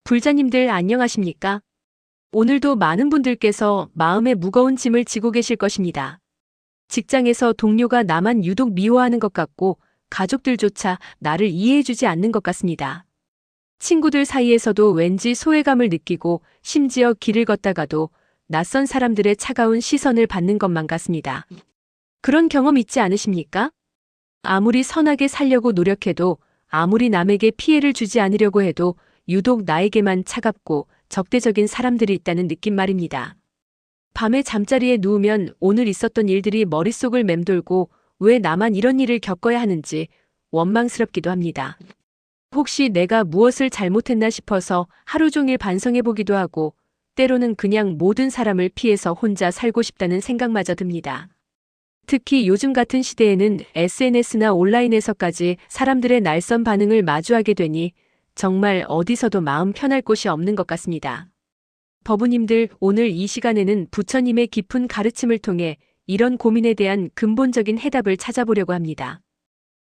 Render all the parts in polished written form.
불자님들 안녕하십니까? 오늘도 많은 분들께서 마음에 무거운 짐을 지고 계실 것입니다. 직장에서 동료가 나만 유독 미워하는 것 같고 가족들조차 나를 이해해주지 않는 것 같습니다. 친구들 사이에서도 왠지 소외감을 느끼고 심지어 길을 걷다가도 낯선 사람들의 차가운 시선을 받는 것만 같습니다. 그런 경험 있지 않으십니까? 아무리 선하게 살려고 노력해도 아무리 남에게 피해를 주지 않으려고 해도 유독 나에게만 차갑고 적대적인 사람들이 있다는 느낌 말입니다. 밤에 잠자리에 누우면 오늘 있었던 일들이 머릿속을 맴돌고 왜 나만 이런 일을 겪어야 하는지 원망스럽기도 합니다. 혹시 내가 무엇을 잘못했나 싶어서 하루 종일 반성해보기도 하고 때로는 그냥 모든 사람을 피해서 혼자 살고 싶다는 생각마저 듭니다. 특히 요즘 같은 시대에는 SNS나 온라인에서까지 사람들의 날선 반응을 마주하게 되니 정말 어디서도 마음 편할 곳이 없는 것 같습니다. 법우님들, 오늘 이 시간에는 부처님의 깊은 가르침을 통해 이런 고민에 대한 근본적인 해답을 찾아보려고 합니다.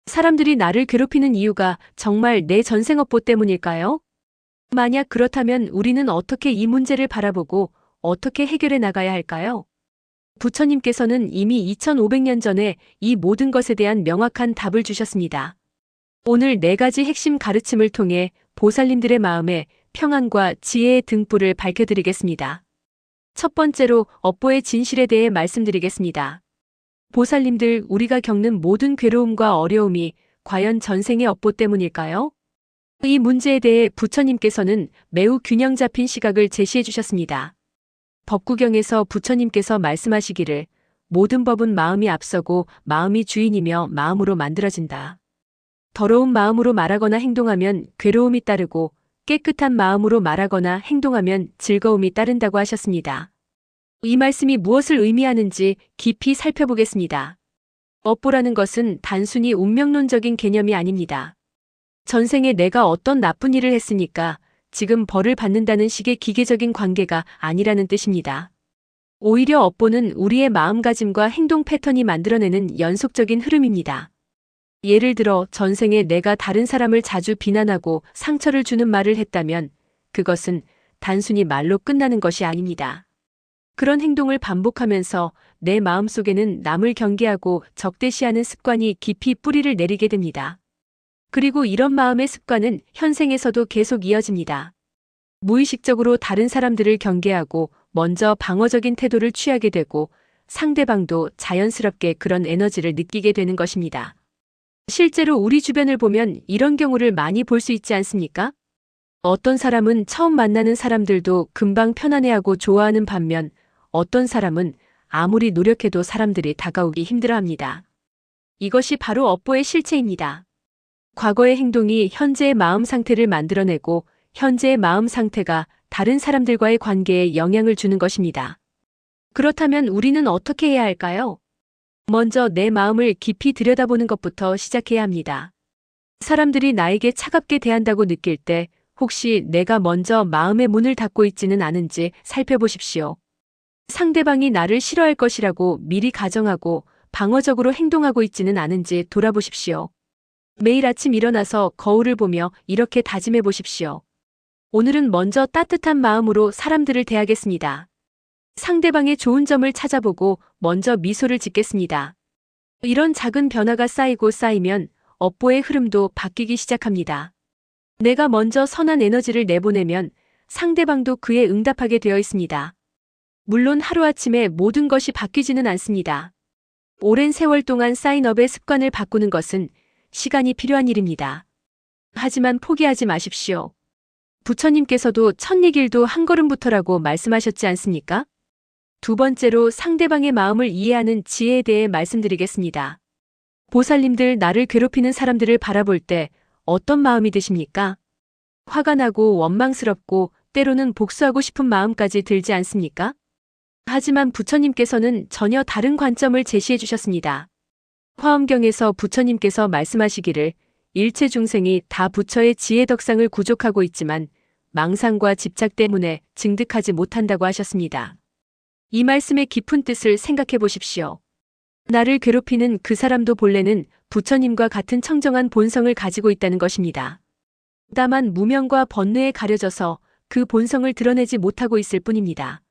사람들이 나를 괴롭히는 이유가 정말 내 전생업보 때문일까요? 만약 그렇다면 우리는 어떻게 이 문제를 바라보고 어떻게 해결해 나가야 할까요? 부처님께서는 이미 2500년 전에 이 모든 것에 대한 명확한 답을 주셨습니다. 오늘 4가지 핵심 가르침을 통해 보살님들의 마음에 평안과 지혜의 등불을 밝혀드리겠습니다. 첫 번째로 업보의 진실에 대해 말씀드리겠습니다. 보살님들, 우리가 겪는 모든 괴로움과 어려움이 과연 전생의 업보 때문일까요? 이 문제에 대해 부처님께서는 매우 균형 잡힌 시각을 제시해 주셨습니다. 법구경에서 부처님께서 말씀하시기를 모든 법은 마음이 앞서고 마음이 주인이며 마음으로 만들어진다. 더러운 마음으로 말하거나 행동하면 괴로움이 따르고 깨끗한 마음으로 말하거나 행동하면 즐거움이 따른다고 하셨습니다. 이 말씀이 무엇을 의미하는지 깊이 살펴보겠습니다. 업보라는 것은 단순히 운명론적인 개념이 아닙니다. 전생에 내가 어떤 나쁜 일을 했으니까 지금 벌을 받는다는 식의 기계적인 관계가 아니라는 뜻입니다. 오히려 업보는 우리의 마음가짐과 행동 패턴이 만들어내는 연속적인 흐름입니다. 예를 들어 전생에 내가 다른 사람을 자주 비난하고 상처를 주는 말을 했다면 그것은 단순히 말로 끝나는 것이 아닙니다. 그런 행동을 반복하면서 내 마음속에는 남을 경계하고 적대시하는 습관이 깊이 뿌리를 내리게 됩니다. 그리고 이런 마음의 습관은 현생에서도 계속 이어집니다. 무의식적으로 다른 사람들을 경계하고 먼저 방어적인 태도를 취하게 되고 상대방도 자연스럽게 그런 에너지를 느끼게 되는 것입니다. 실제로 우리 주변을 보면 이런 경우를 많이 볼 수 있지 않습니까? 어떤 사람은 처음 만나는 사람들도 금방 편안해하고 좋아하는 반면 어떤 사람은 아무리 노력해도 사람들이 다가오기 힘들어합니다. 이것이 바로 업보의 실체입니다. 과거의 행동이 현재의 마음 상태를 만들어내고 현재의 마음 상태가 다른 사람들과의 관계에 영향을 주는 것입니다. 그렇다면 우리는 어떻게 해야 할까요? 먼저 내 마음을 깊이 들여다보는 것부터 시작해야 합니다. 사람들이 나에게 차갑게 대한다고 느낄 때 혹시 내가 먼저 마음의 문을 닫고 있지는 않은지 살펴보십시오. 상대방이 나를 싫어할 것이라고 미리 가정하고 방어적으로 행동하고 있지는 않은지 돌아보십시오. 매일 아침 일어나서 거울을 보며 이렇게 다짐해 보십시오. 오늘은 먼저 따뜻한 마음으로 사람들을 대하겠습니다. 상대방의 좋은 점을 찾아보고 먼저 미소를 짓겠습니다. 이런 작은 변화가 쌓이고 쌓이면 업보의 흐름도 바뀌기 시작합니다. 내가 먼저 선한 에너지를 내보내면 상대방도 그에 응답하게 되어 있습니다. 물론 하루아침에 모든 것이 바뀌지는 않습니다. 오랜 세월 동안 쌓인 업의 습관을 바꾸는 것은 시간이 필요한 일입니다. 하지만 포기하지 마십시오. 부처님께서도 첫일길도 한 걸음부터라고 말씀하셨지 않습니까? 두 번째로 상대방의 마음을 이해하는 지혜에 대해 말씀드리겠습니다. 보살님들, 나를 괴롭히는 사람들을 바라볼 때 어떤 마음이 드십니까? 화가 나고 원망스럽고 때로는 복수하고 싶은 마음까지 들지 않습니까? 하지만 부처님께서는 전혀 다른 관점을 제시해 주셨습니다. 화엄경에서 부처님께서 말씀하시기를 일체 중생이 다 부처의 지혜 덕상을 구족하고 있지만 망상과 집착 때문에 증득하지 못한다고 하셨습니다. 이 말씀의 깊은 뜻을 생각해 보십시오. 나를 괴롭히는 그 사람도 본래는 부처님과 같은 청정한 본성을 가지고 있다는 것입니다. 다만 무명과 번뇌에 가려져서 그 본성을 드러내지 못하고 있을 뿐입니다.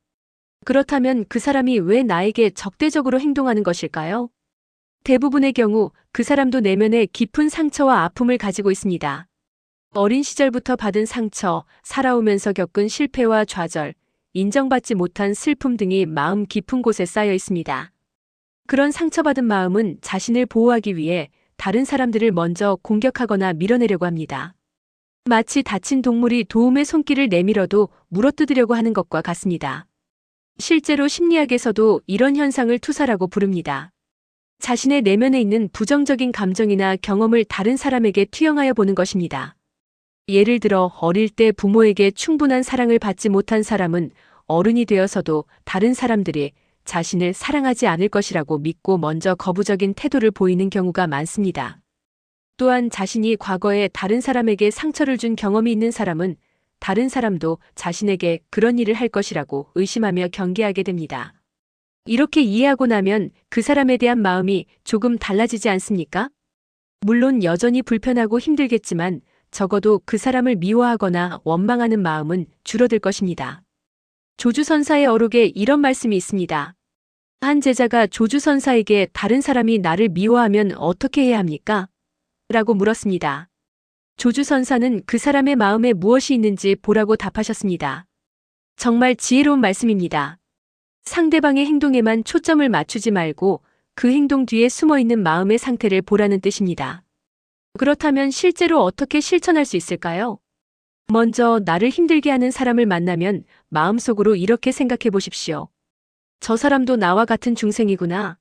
그렇다면 그 사람이 왜 나에게 적대적으로 행동하는 것일까요? 대부분의 경우 그 사람도 내면에 깊은 상처와 아픔을 가지고 있습니다. 어린 시절부터 받은 상처, 살아오면서 겪은 실패와 좌절, 인정받지 못한 슬픔 등이 마음 깊은 곳에 쌓여 있습니다. 그런 상처받은 마음은 자신을 보호하기 위해 다른 사람들을 먼저 공격하거나 밀어내려고 합니다. 마치 다친 동물이 도움의 손길을 내밀어도 물어뜯으려고 하는 것과 같습니다. 실제로 심리학에서도 이런 현상을 투사라고 부릅니다. 자신의 내면에 있는 부정적인 감정이나 경험을 다른 사람에게 투영하여 보는 것입니다. 예를 들어 어릴 때 부모에게 충분한 사랑을 받지 못한 사람은 어른이 되어서도 다른 사람들이 자신을 사랑하지 않을 것이라고 믿고 먼저 거부적인 태도를 보이는 경우가 많습니다. 또한 자신이 과거에 다른 사람에게 상처를 준 경험이 있는 사람은 다른 사람도 자신에게 그런 일을 할 것이라고 의심하며 경계하게 됩니다. 이렇게 이해하고 나면 그 사람에 대한 마음이 조금 달라지지 않습니까? 물론 여전히 불편하고 힘들겠지만 적어도 그 사람을 미워하거나 원망하는 마음은 줄어들 것입니다. 조주선사의 어록에 이런 말씀이 있습니다. 한 제자가 조주선사에게 다른 사람이 나를 미워하면 어떻게 해야 합니까? 라고 물었습니다. 조주선사는 그 사람의 마음에 무엇이 있는지 보라고 답하셨습니다. 정말 지혜로운 말씀입니다. 상대방의 행동에만 초점을 맞추지 말고 그 행동 뒤에 숨어있는 마음의 상태를 보라는 뜻입니다. 그렇다면 실제로 어떻게 실천할 수 있을까요? 먼저 나를 힘들게 하는 사람을 만나면 마음속으로 이렇게 생각해 보십시오. 저 사람도 나와 같은 중생이구나.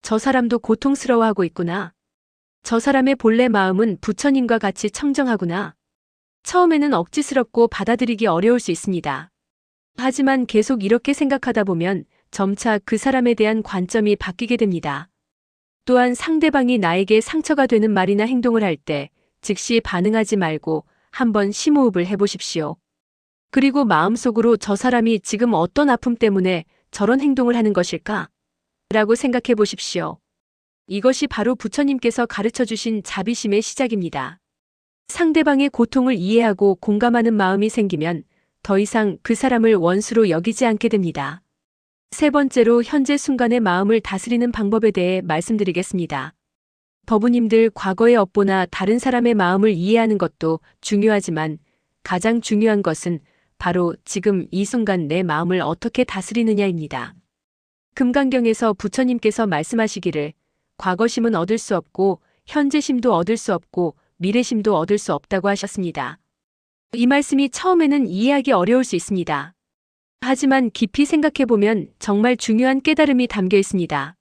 저 사람도 고통스러워하고 있구나. 저 사람의 본래 마음은 부처님과 같이 청정하구나. 처음에는 억지스럽고 받아들이기 어려울 수 있습니다. 하지만 계속 이렇게 생각하다 보면 점차 그 사람에 대한 관점이 바뀌게 됩니다. 또한 상대방이 나에게 상처가 되는 말이나 행동을 할 때 즉시 반응하지 말고 한번 심호흡을 해보십시오. 그리고 마음속으로 저 사람이 지금 어떤 아픔 때문에 저런 행동을 하는 것일까? 라고 생각해 보십시오. 이것이 바로 부처님께서 가르쳐 주신 자비심의 시작입니다. 상대방의 고통을 이해하고 공감하는 마음이 생기면 더 이상 그 사람을 원수로 여기지 않게 됩니다. 세 번째로 현재 순간의 마음을 다스리는 방법에 대해 말씀드리겠습니다. 법우님들 과거의 업보나 다른 사람의 마음을 이해하는 것도 중요하지만 가장 중요한 것은 바로 지금 이 순간 내 마음을 어떻게 다스리느냐입니다. 금강경에서 부처님께서 말씀하시기를 과거심은 얻을 수 없고 현재심도 얻을 수 없고 미래심도 얻을 수 없다고 하셨습니다. 이 말씀이 처음에는 이해하기 어려울 수 있습니다. 하지만 깊이 생각해보면 정말 중요한 깨달음이 담겨 있습니다.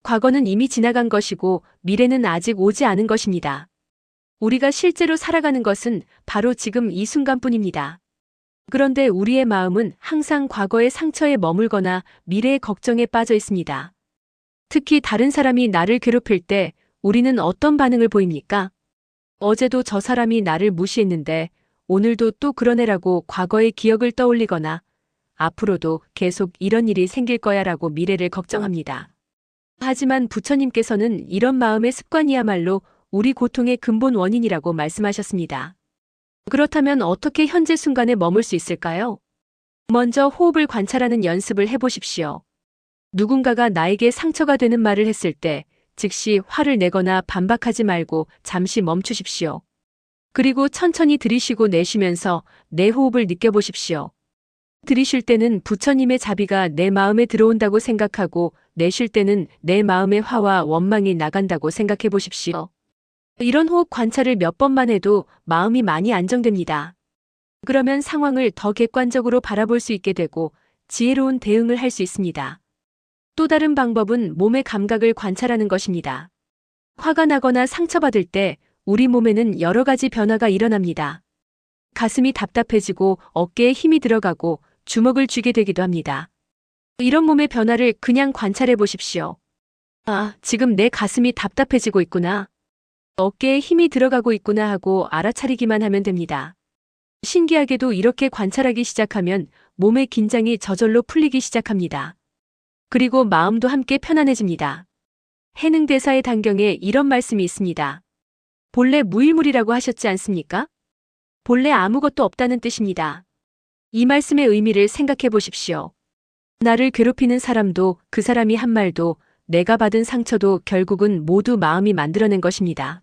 과거는 이미 지나간 것이고 미래는 아직 오지 않은 것입니다. 우리가 실제로 살아가는 것은 바로 지금 이 순간뿐입니다. 그런데 우리의 마음은 항상 과거의 상처에 머물거나 미래의 걱정에 빠져 있습니다. 특히 다른 사람이 나를 괴롭힐 때 우리는 어떤 반응을 보입니까? 어제도 저 사람이 나를 무시했는데 오늘도 또 그런 애라고 과거의 기억을 떠올리거나 앞으로도 계속 이런 일이 생길 거야 라고 미래를 걱정합니다. 하지만 부처님께서는 이런 마음의 습관이야말로 우리 고통의 근본 원인이라고 말씀하셨습니다. 그렇다면 어떻게 현재 순간에 머물 수 있을까요? 먼저 호흡을 관찰하는 연습을 해보십시오. 누군가가 나에게 상처가 되는 말을 했을 때 즉시 화를 내거나 반박하지 말고 잠시 멈추십시오. 그리고 천천히 들이쉬고 내쉬면서 내 호흡을 느껴보십시오. 들이쉴 때는 부처님의 자비가 내 마음에 들어온다고 생각하고 내쉴 때는 내 마음의 화와 원망이 나간다고 생각해 보십시오. 이런 호흡 관찰을 몇 번만 해도 마음이 많이 안정됩니다. 그러면 상황을 더 객관적으로 바라볼 수 있게 되고 지혜로운 대응을 할 수 있습니다. 또 다른 방법은 몸의 감각을 관찰하는 것입니다. 화가 나거나 상처받을 때 우리 몸에는 여러 가지 변화가 일어납니다. 가슴이 답답해지고 어깨에 힘이 들어가고 주먹을 쥐게 되기도 합니다. 이런 몸의 변화를 그냥 관찰해 보십시오. 아, 지금 내 가슴이 답답해지고 있구나. 어깨에 힘이 들어가고 있구나 하고 알아차리기만 하면 됩니다. 신기하게도 이렇게 관찰하기 시작하면 몸의 긴장이 저절로 풀리기 시작합니다. 그리고 마음도 함께 편안해집니다. 해능대사의 단경에 이런 말씀이 있습니다. 본래 무일물이라고 하셨지 않습니까? 본래 아무것도 없다는 뜻입니다. 이 말씀의 의미를 생각해 보십시오. 나를 괴롭히는 사람도 그 사람이 한 말도 내가 받은 상처도 결국은 모두 마음이 만들어낸 것입니다.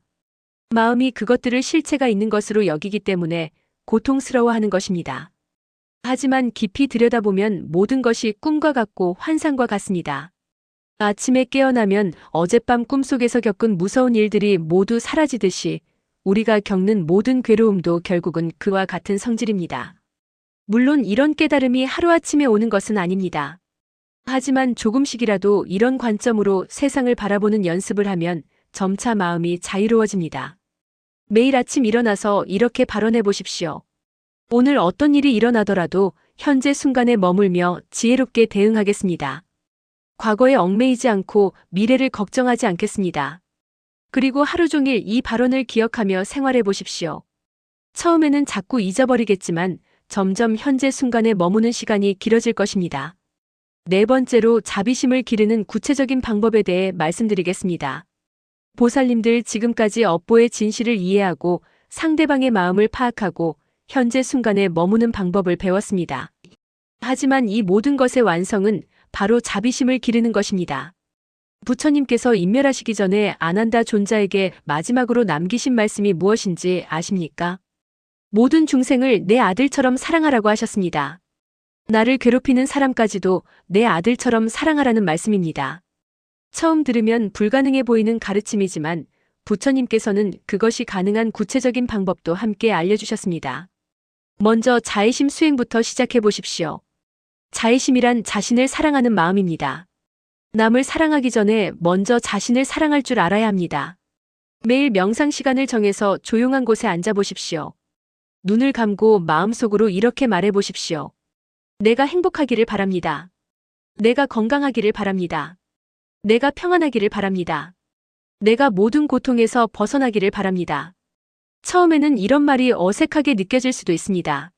마음이 그것들을 실체가 있는 것으로 여기기 때문에 고통스러워하는 것입니다. 하지만 깊이 들여다보면 모든 것이 꿈과 같고 환상과 같습니다. 아침에 깨어나면 어젯밤 꿈속에서 겪은 무서운 일들이 모두 사라지듯이 우리가 겪는 모든 괴로움도 결국은 그와 같은 성질입니다. 물론 이런 깨달음이 하루아침에 오는 것은 아닙니다. 하지만 조금씩이라도 이런 관점으로 세상을 바라보는 연습을 하면 점차 마음이 자유로워집니다. 매일 아침 일어나서 이렇게 발언해 보십시오. 오늘 어떤 일이 일어나더라도 현재 순간에 머물며 지혜롭게 대응하겠습니다. 과거에 얽매이지 않고 미래를 걱정하지 않겠습니다. 그리고 하루 종일 이 발언을 기억하며 생활해 보십시오. 처음에는 자꾸 잊어버리겠지만 점점 현재 순간에 머무는 시간이 길어질 것입니다. 네 번째로 자비심을 기르는 구체적인 방법에 대해 말씀드리겠습니다. 보살님들 지금까지 업보의 진실을 이해하고 상대방의 마음을 파악하고 현재 순간에 머무는 방법을 배웠습니다. 하지만 이 모든 것의 완성은 바로 자비심을 기르는 것입니다. 부처님께서 인멸하시기 전에 아난다 존자에게 마지막으로 남기신 말씀이 무엇인지 아십니까? 모든 중생을 내 아들처럼 사랑하라고 하셨습니다. 나를 괴롭히는 사람까지도 내 아들처럼 사랑하라는 말씀입니다. 처음 들으면 불가능해 보이는 가르침이지만 부처님께서는 그것이 가능한 구체적인 방법도 함께 알려주셨습니다. 먼저 자애심 수행부터 시작해 보십시오. 자애심이란 자신을 사랑하는 마음입니다. 남을 사랑하기 전에 먼저 자신을 사랑할 줄 알아야 합니다. 매일 명상 시간을 정해서 조용한 곳에 앉아 보십시오. 눈을 감고 마음속으로 이렇게 말해 보십시오. 내가 행복하기를 바랍니다. 내가 건강하기를 바랍니다. 내가 평안하기를 바랍니다. 내가 모든 고통에서 벗어나기를 바랍니다. 처음에는 이런 말이 어색하게 느껴질 수도 있습니다.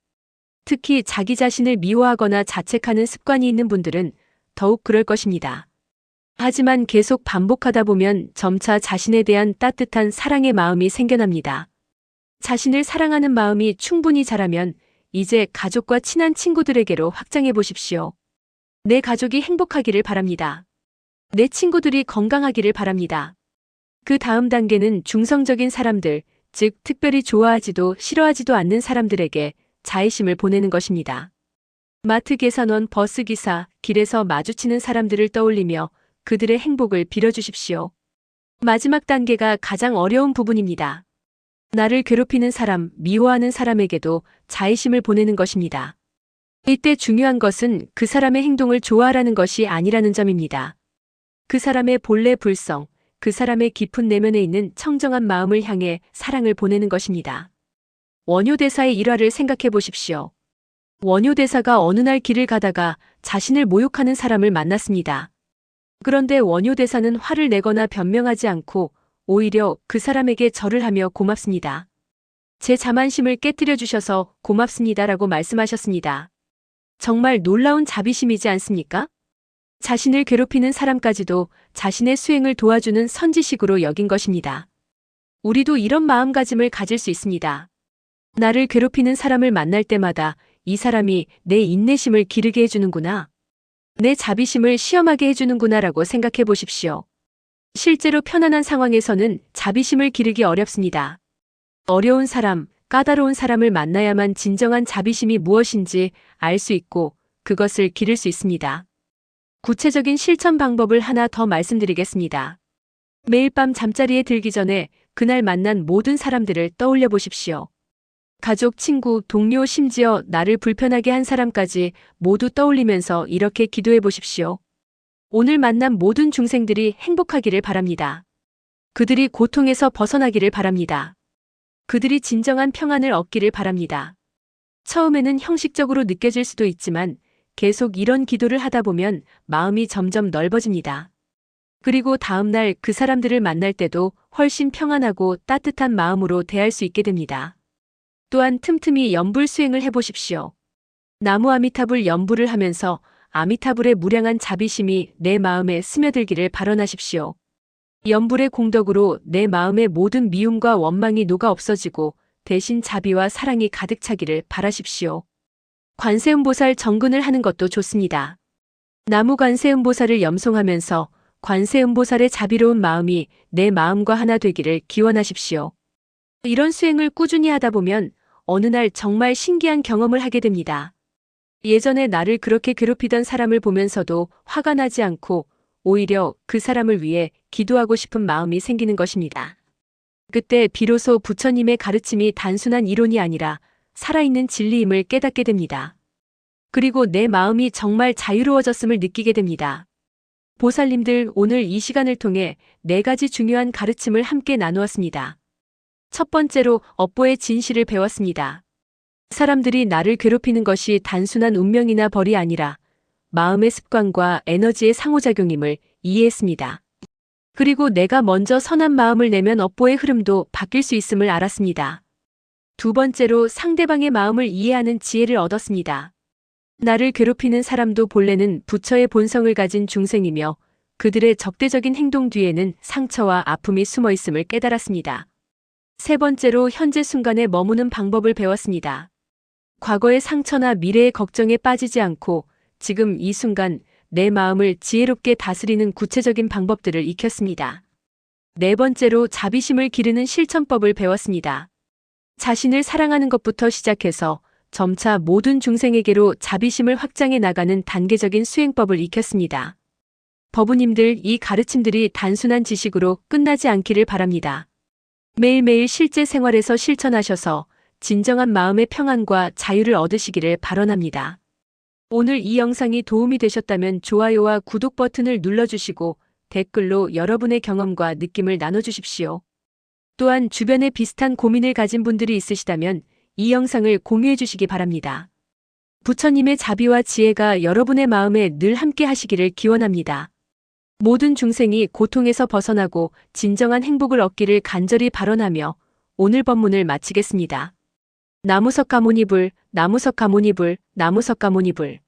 특히 자기 자신을 미워하거나 자책하는 습관이 있는 분들은 더욱 그럴 것입니다. 하지만 계속 반복하다 보면 점차 자신에 대한 따뜻한 사랑의 마음이 생겨납니다. 자신을 사랑하는 마음이 충분히 자라면 이제 가족과 친한 친구들에게로 확장해 보십시오. 내 가족이 행복하기를 바랍니다. 내 친구들이 건강하기를 바랍니다. 그 다음 단계는 중성적인 사람들, 즉 특별히 좋아하지도 싫어하지도 않는 사람들에게 자애심을 보내는 것입니다. 마트 계산원, 버스기사, 길에서 마주치는 사람들을 떠올리며 그들의 행복을 빌어주십시오. 마지막 단계가 가장 어려운 부분입니다. 나를 괴롭히는 사람, 미워하는 사람에게도 자애심을 보내는 것입니다. 이때 중요한 것은 그 사람의 행동을 좋아하라는 것이 아니라는 점입니다. 그 사람의 본래 불성, 그 사람의 깊은 내면에 있는 청정한 마음을 향해 사랑을 보내는 것입니다. 원효대사의 일화를 생각해 보십시오. 원효대사가 어느 날 길을 가다가 자신을 모욕하는 사람을 만났습니다. 그런데 원효대사는 화를 내거나 변명하지 않고 오히려 그 사람에게 절을 하며 고맙습니다. 제 자만심을 깨뜨려 주셔서 고맙습니다라고 말씀하셨습니다. 정말 놀라운 자비심이지 않습니까? 자신을 괴롭히는 사람까지도 자신의 수행을 도와주는 선지식으로 여긴 것입니다. 우리도 이런 마음가짐을 가질 수 있습니다. 나를 괴롭히는 사람을 만날 때마다 이 사람이 내 인내심을 기르게 해주는구나. 내 자비심을 시험하게 해주는구나라고 생각해 보십시오. 실제로 편안한 상황에서는 자비심을 기르기 어렵습니다. 어려운 사람, 까다로운 사람을 만나야만 진정한 자비심이 무엇인지 알 수 있고 그것을 기를 수 있습니다. 구체적인 실천 방법을 하나 더 말씀드리겠습니다. 매일 밤 잠자리에 들기 전에 그날 만난 모든 사람들을 떠올려 보십시오. 가족, 친구, 동료, 심지어 나를 불편하게 한 사람까지 모두 떠올리면서 이렇게 기도해 보십시오. 오늘 만난 모든 중생들이 행복하기를 바랍니다. 그들이 고통에서 벗어나기를 바랍니다. 그들이 진정한 평안을 얻기를 바랍니다. 처음에는 형식적으로 느껴질 수도 있지만 계속 이런 기도를 하다 보면 마음이 점점 넓어집니다. 그리고 다음 날 그 사람들을 만날 때도 훨씬 평안하고 따뜻한 마음으로 대할 수 있게 됩니다. 또한 틈틈이 연불 수행을 해보십시오. 나무 아미타불 연불을 하면서 아미타불의 무량한 자비심이 내 마음에 스며들기를 발언하십시오. 연불의 공덕으로 내 마음의 모든 미움과 원망이 녹아 없어지고 대신 자비와 사랑이 가득 차기를 바라십시오. 관세음보살 정근을 하는 것도 좋습니다. 나무 관세음보살을 염송하면서 관세음보살의 자비로운 마음이 내 마음과 하나 되기를 기원하십시오. 이런 수행을 꾸준히 하다 보면 어느 날 정말 신기한 경험을 하게 됩니다. 예전에 나를 그렇게 괴롭히던 사람을 보면서도 화가 나지 않고 오히려 그 사람을 위해 기도하고 싶은 마음이 생기는 것입니다. 그때 비로소 부처님의 가르침이 단순한 이론이 아니라 살아있는 진리임을 깨닫게 됩니다. 그리고 내 마음이 정말 자유로워졌음을 느끼게 됩니다. 보살님들, 오늘 이 시간을 통해 4가지 중요한 가르침을 함께 나누었습니다. 첫 번째로 업보의 진실을 배웠습니다. 사람들이 나를 괴롭히는 것이 단순한 운명이나 벌이 아니라 마음의 습관과 에너지의 상호작용임을 이해했습니다. 그리고 내가 먼저 선한 마음을 내면 업보의 흐름도 바뀔 수 있음을 알았습니다. 두 번째로 상대방의 마음을 이해하는 지혜를 얻었습니다. 나를 괴롭히는 사람도 본래는 부처의 본성을 가진 중생이며 그들의 적대적인 행동 뒤에는 상처와 아픔이 숨어 있음을 깨달았습니다. 세 번째로 현재 순간에 머무는 방법을 배웠습니다. 과거의 상처나 미래의 걱정에 빠지지 않고 지금 이 순간 내 마음을 지혜롭게 다스리는 구체적인 방법들을 익혔습니다. 네 번째로 자비심을 기르는 실천법을 배웠습니다. 자신을 사랑하는 것부터 시작해서 점차 모든 중생에게로 자비심을 확장해 나가는 단계적인 수행법을 익혔습니다. 법우님들, 이 가르침들이 단순한 지식으로 끝나지 않기를 바랍니다. 매일매일 실제 생활에서 실천하셔서 진정한 마음의 평안과 자유를 얻으시기를 발언합니다. 오늘 이 영상이 도움이 되셨다면 좋아요와 구독 버튼을 눌러주시고 댓글로 여러분의 경험과 느낌을 나눠주십시오. 또한 주변에 비슷한 고민을 가진 분들이 있으시다면 이 영상을 공유해 주시기 바랍니다. 부처님의 자비와 지혜가 여러분의 마음에 늘 함께 하시기를 기원합니다. 모든 중생이 고통에서 벗어나고 진정한 행복을 얻기를 간절히 발언하며 오늘 법문을 마치겠습니다. 나무석가모니불, 나무석가모니불, 나무석가모니불.